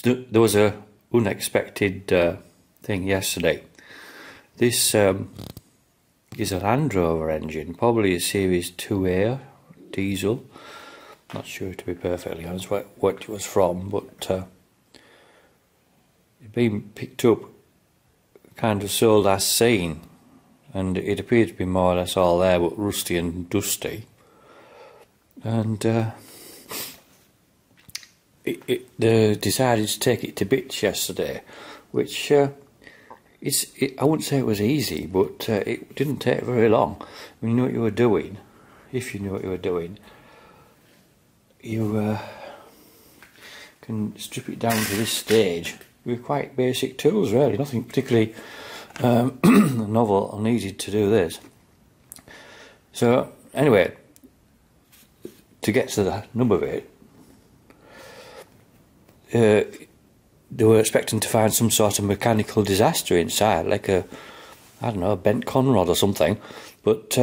There was a unexpected thing yesterday. This is a Landrover engine, probably a Series 2A diesel. Not sure, to be perfectly honest, what it was from, but it'd been picked up, kind of sold as seen, and it appeared to be more or less all there, but rusty and dusty. And they decided to take it to bits yesterday, which I wouldn't say it was easy, but it didn't take very long. When you knew what you were doing, if you knew what you were doing, you can strip it down to this stage with quite basic tools, really. Nothing particularly novel or needed to do this. So anyway, to get to the nub of it, they were expecting to find some sort of mechanical disaster inside, like a, I don't know, a bent conrod or something. But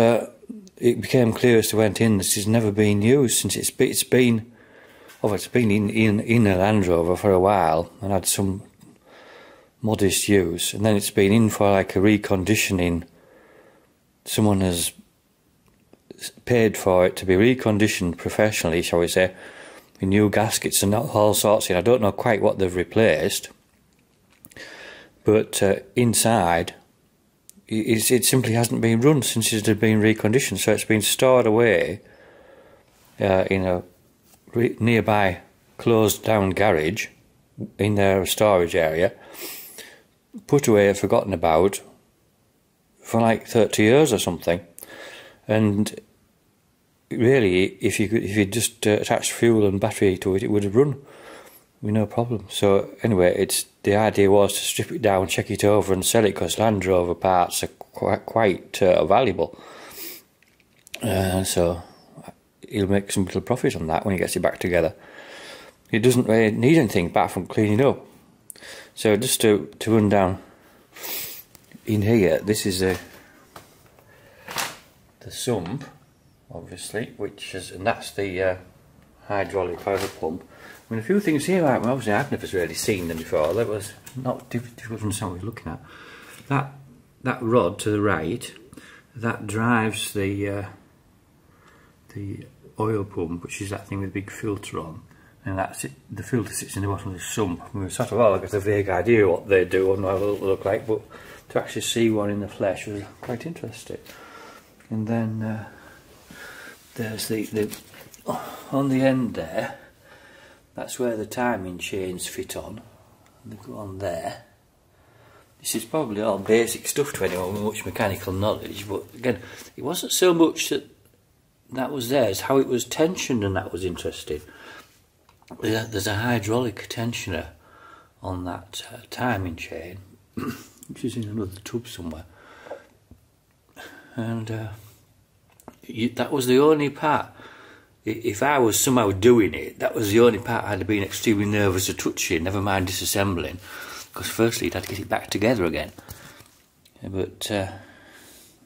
it became clear as they went in this has never been used since it's been in a Land Rover for a while and had some modest use, and then it's been in for like a reconditioning. Someone has paid for it to be reconditioned professionally, shall we say, with new gaskets and all sorts. And I don't know quite what they've replaced, but inside it simply hasn't been run since it had been reconditioned. So it's been stored away in a nearby closed down garage in their storage area, put away and forgotten about for like 30 years or something. And really, if you just attached fuel and battery to it, it would have run with no problem. So anyway, the idea was to strip it down, check it over and sell it, because Land Rover parts are quite valuable. So he'll make some little profit on that when he gets it back together. It doesn't really need anything apart from cleaning up. So just to run down in here, this is the sump, obviously, and that's the hydraulic oil pump. I mean, a few things here, right, obviously I've never really seen them before. That was not difficult to understand what we're looking at. That rod to the right, that drives the oil pump, which is that thing with a big filter on, and that's it. The filter sits in the bottom of the sump. I mean, sort of all got a vague idea what they do and what it'll look like, but to actually see one in the flesh was quite interesting. And then there's the on the end there, that's where the timing chains fit on. They go on there. This is probably all basic stuff to anyone with much mechanical knowledge, but again, it wasn't so much that was there, as how it was tensioned, and that was interesting. There's a hydraulic tensioner on that timing chain, which is in another tub somewhere, and that was the only part. If I was somehow doing it, that was the only part I'd have been extremely nervous to touch it, never mind disassembling, because firstly you'd have to get it back together again. But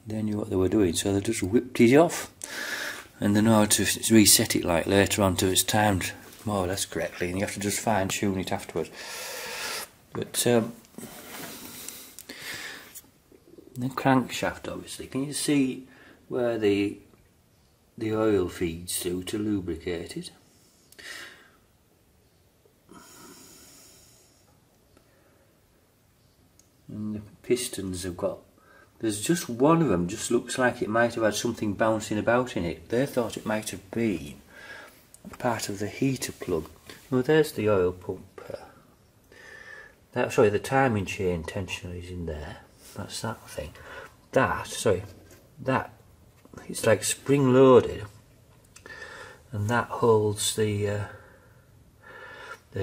they knew what they were doing, so they just whipped it off, and they know how to reset it like later on to it's timed more or less correctly, and you have to just fine tune it afterwards. But the crankshaft, obviously, can you see where the oil feeds through to lubricate it? And the pistons have got, there's just one of them just looks like it might have had something bouncing about in it. They thought it might have been part of the heater plug. Well, there's the oil pump. Sorry, the timing chain tensioner is in there. That's that thing. That it's like spring loaded, and that holds the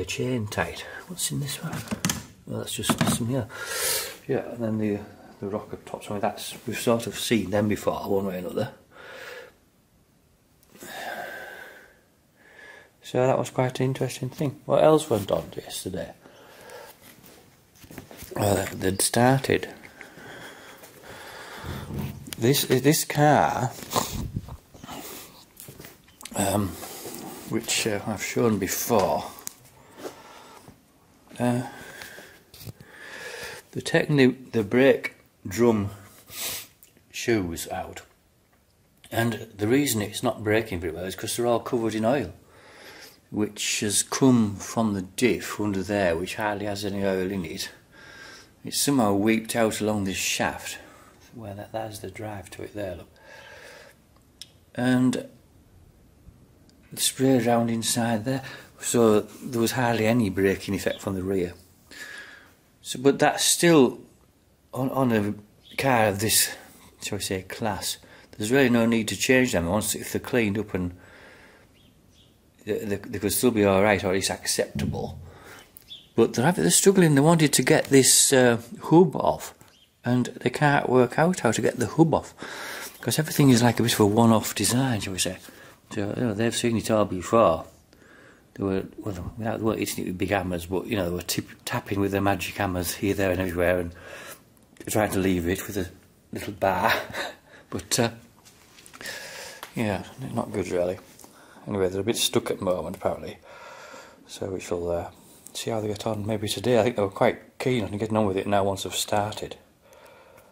chain tight. What's in this one? Well, that's just some here. Yeah, and then the rocker tops. I mean, we've sort of seen them before, one way or another. So that was quite an interesting thing. What else went on yesterday? They'd started this car, which I've shown before. They're taking the brake drum shoes out, and the reason it's not braking very well is because they're all covered in oil, which has come from the diff under there, which hardly has any oil in it. It's somehow weeped out along this shaft, where that's the drive to it there, look. And sprayed around inside there, so there was hardly any braking effect from the rear. So, but that's still, on a car of this, shall we say, class, there's really no need to change them once if they're cleaned up, and they could still be alright, or at least acceptable. But they're struggling. They wanted to get this hub off, and they can't work out how to get the hub off, because everything is like a bit of a one-off design, shall we say. So, you know, they've seen it all before. They weren't hitting it with big hammers, but you know, they were tapping with their magic hammers here, there, and everywhere, and trying to leave it with a little bar. But yeah, not good really. Anyway, they're a bit stuck at the moment apparently, so we shall see how they get on maybe today. I think they were quite keen on getting on with it now once they've started.